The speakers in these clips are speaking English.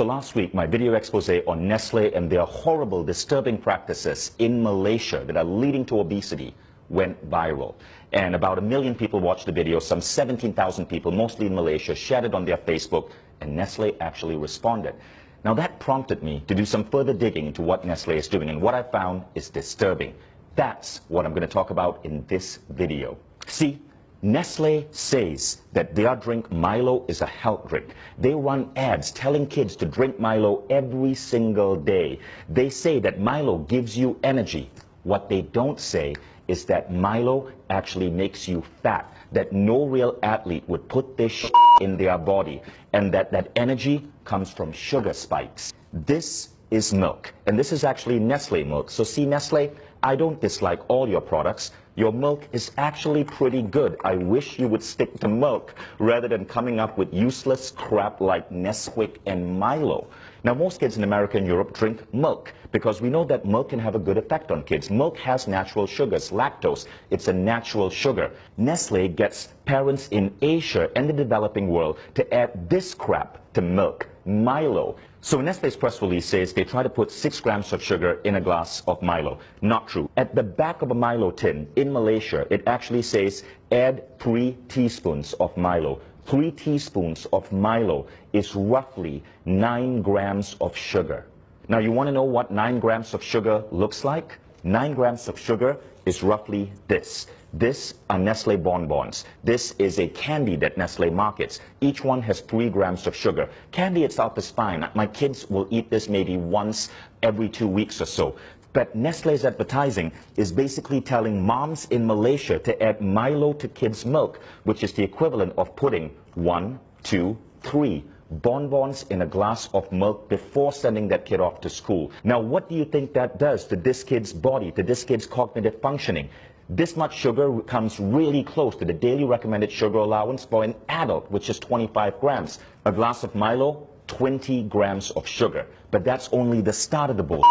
So last week, my video expose on Nestle and their horrible, disturbing practices in Malaysia that are leading to obesity went viral. And about 1 million people watched the video. Some 17,000 people, mostly in Malaysia, shared it on their Facebook, and Nestle actually responded. Now that prompted me to do some further digging into what Nestle is doing, and what I found is disturbing. That's what I'm going to talk about in this video. See, Nestle says that their drink Milo is a health drink. They run ads telling kids to drink Milo every single day. They say that Milo gives you energy. What they don't say is that Milo actually makes you fat, that no real athlete would put this in their body, and that energy comes from sugar spikes. This is milk, and this is actually Nestle milk. So see, Nestle, I don't dislike all your products. Your milk is actually pretty good. I wish you would stick to milk rather than coming up with useless crap like Nesquik and Milo. Now, most kids in America and Europe drink milk because we know that milk can have a good effect on kids. Milk has natural sugars, lactose. It's a natural sugar. Nestle gets parents in Asia and the developing world to add this crap to milk, Milo. So Nestle's press release says they try to put 6 grams of sugar in a glass of Milo. Not true. At the back of a Milo tin in Malaysia, it actually says add 3 teaspoons of Milo. 3 teaspoons of Milo is roughly 9 grams of sugar. Now you want to know what 9 grams of sugar looks like? 9 grams of sugar is roughly this. This are Nestle bonbons. This is a candy that Nestle markets. Each one has 3 grams of sugar. Candy itself is fine. My kids will eat this maybe once every 2 weeks or so. But Nestle's advertising is basically telling moms in Malaysia to add Milo to kids' milk, which is the equivalent of putting 1, 2, 3 bonbons in a glass of milk before sending that kid off to school. Now, what do you think that does to this kid's body, to this kid's cognitive functioning? This much sugar comes really close to the daily recommended sugar allowance for an adult, which is 25 grams. A glass of Milo, 20 grams of sugar. But that's only the start of the bull.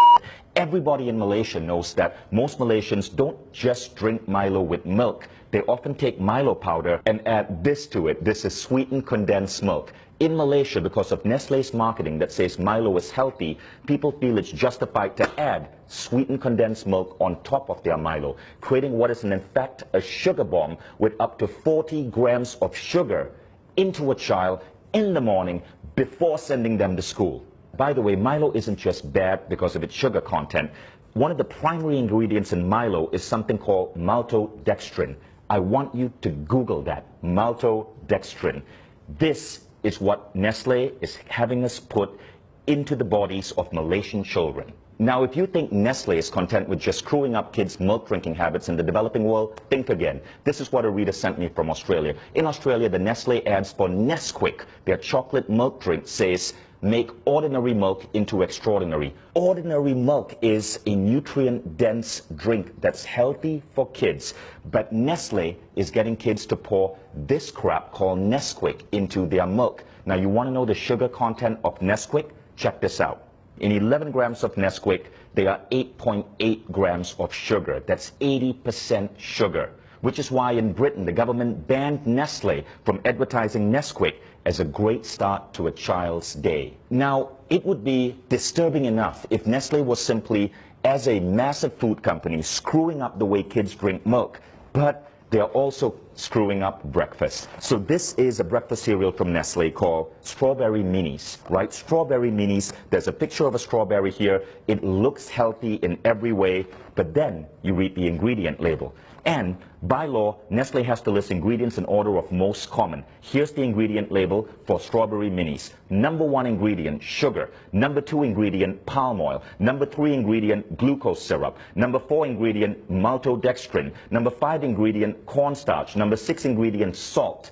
Everybody in Malaysia knows that most Malaysians don't just drink Milo with milk. They often take Milo powder and add this to it. This is sweetened condensed milk. In Malaysia, because of Nestle's marketing that says Milo is healthy, people feel it's justified to add sweetened condensed milk on top of their Milo, creating what is in fact a sugar bomb with up to 40 grams of sugar into a child in the morning before sending them to school. By the way, Milo isn't just bad because of its sugar content. One of the primary ingredients in Milo is something called maltodextrin. I want you to Google that, maltodextrin. This is what Nestle is having us put into the bodies of Malaysian children. Now, if you think Nestle is content with just screwing up kids' milk drinking habits in the developing world, think again. This is what a reader sent me from Australia. In Australia, the Nestle ads for Nesquik, their chocolate milk drink, says, make ordinary milk into extraordinary. Ordinary milk is a nutrient-dense drink that's healthy for kids. But Nestle is getting kids to pour this crap called Nesquik into their milk. Now, you want to know the sugar content of Nesquik? Check this out. In 11 grams of Nesquik, there are 8.8 grams of sugar. That's 80% sugar, which is why in Britain the government banned Nestle from advertising Nesquik as a great start to a child's day. Now, it would be disturbing enough if Nestle was simply, as a massive food company, screwing up the way kids drink milk, but they're also screwing up breakfast. So this is a breakfast cereal from Nestle called Strawberry Minis, right? Strawberry Minis, there's a picture of a strawberry here. It looks healthy in every way, but then you read the ingredient label. And by law, Nestle has to list ingredients in order of most common. Here's the ingredient label for Strawberry Minis. Number 1 ingredient, sugar. Number 2 ingredient, palm oil. Number 3 ingredient, glucose syrup. Number 4 ingredient, maltodextrin. Number 5 ingredient, cornstarch. Number 6 ingredient, salt.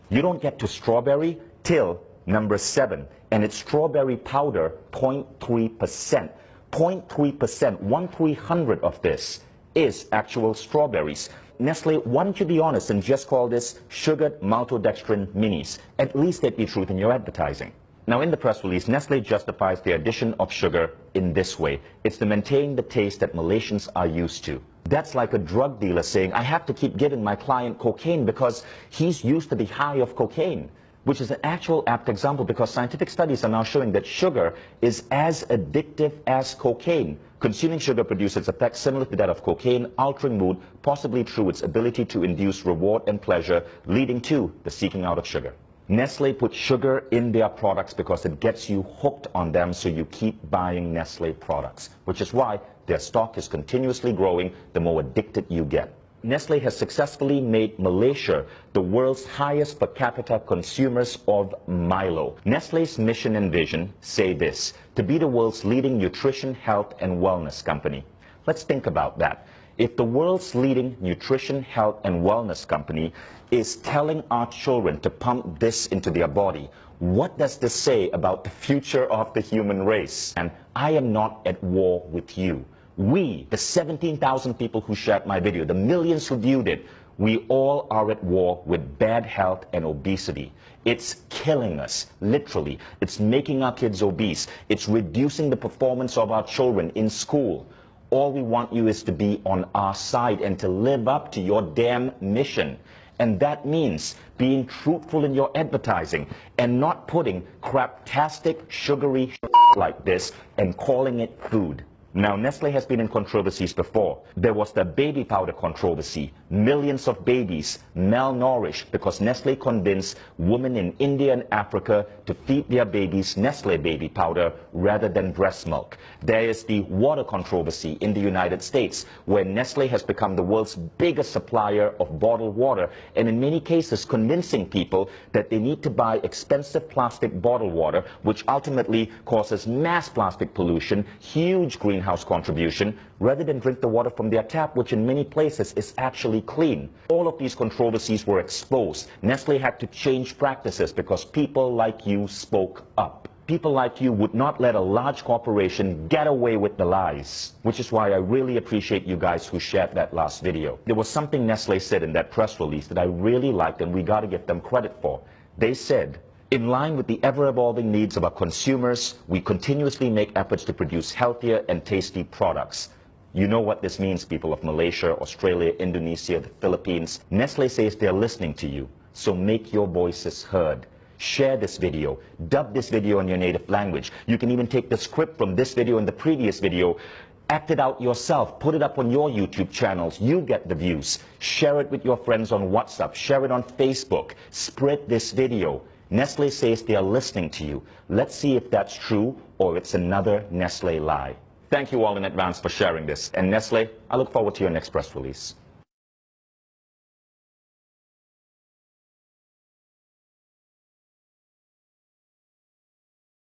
You don't get to strawberry till number 7. And it's strawberry powder, 0.3%. 0.3%, 1/300 of this is actual strawberries. Nestle, why don't you be honest and just call this sugared maltodextrin minis? At least there'd be truth in your advertising. Now, in the press release, Nestle justifies the addition of sugar in this way. It's to maintain the taste that Malaysians are used to. That's like a drug dealer saying, I have to keep giving my client cocaine because he's used to the high of cocaine. which is an actual apt example because scientific studies are now showing that sugar is as addictive as cocaine. Consuming sugar produces effects similar to that of cocaine, altering mood, possibly through its ability to induce reward and pleasure, leading to the seeking out of sugar. Nestle puts sugar in their products because it gets you hooked on them, so you keep buying Nestle products, which is why their stock is continuously growing the more addicted you get. Nestle has successfully made Malaysia the world's highest per capita consumers of Milo. Nestle's mission and vision say this: to be the world's leading nutrition, health, and wellness company. Let's think about that. If the world's leading nutrition, health, and wellness company is telling our children to pump this into their body, what does this say about the future of the human race? And I am not at war with you. We, the 17,000 people who shared my video, the millions who viewed it, we all are at war with bad health and obesity. It's killing us, literally. It's making our kids obese. It's reducing the performance of our children in school. All we want you is to be on our side and to live up to your damn mission. And that means being truthful in your advertising and not putting craptastic, sugary like this and calling it food. Now, Nestle has been in controversies before. There was the baby powder controversy. Millions of babies malnourished because Nestle convinced women in India and Africa to feed their babies Nestle baby powder rather than breast milk. There is the water controversy in the United States, where Nestle has become the world's biggest supplier of bottled water, and in many cases convincing people that they need to buy expensive plastic bottled water, which ultimately causes mass plastic pollution, huge greenhouse contribution, rather than drink the water from their tap, which in many places is actually clean. All of these controversies were exposed. Nestle had to change practices because people like you spoke up. People like you would not let a large corporation get away with the lies, which is why I really appreciate you guys who shared that last video. There was something Nestle said in that press release that I really liked, and we got to give them credit for. They said, in line with the ever-evolving needs of our consumers, we continuously make efforts to produce healthier and tasty products. You know what this means, people of Malaysia, Australia, Indonesia, the Philippines. Nestle says they're listening to you, so make your voices heard. Share this video, dub this video in your native language. You can even take the script from this video and the previous video, act it out yourself, put it up on your YouTube channels. You get the views. Share it with your friends on WhatsApp, share it on Facebook, spread this video. Nestle says they are listening to you. Let's see if that's true or it's another Nestle lie. Thank you all in advance for sharing this. And Nestle, I look forward to your next press release.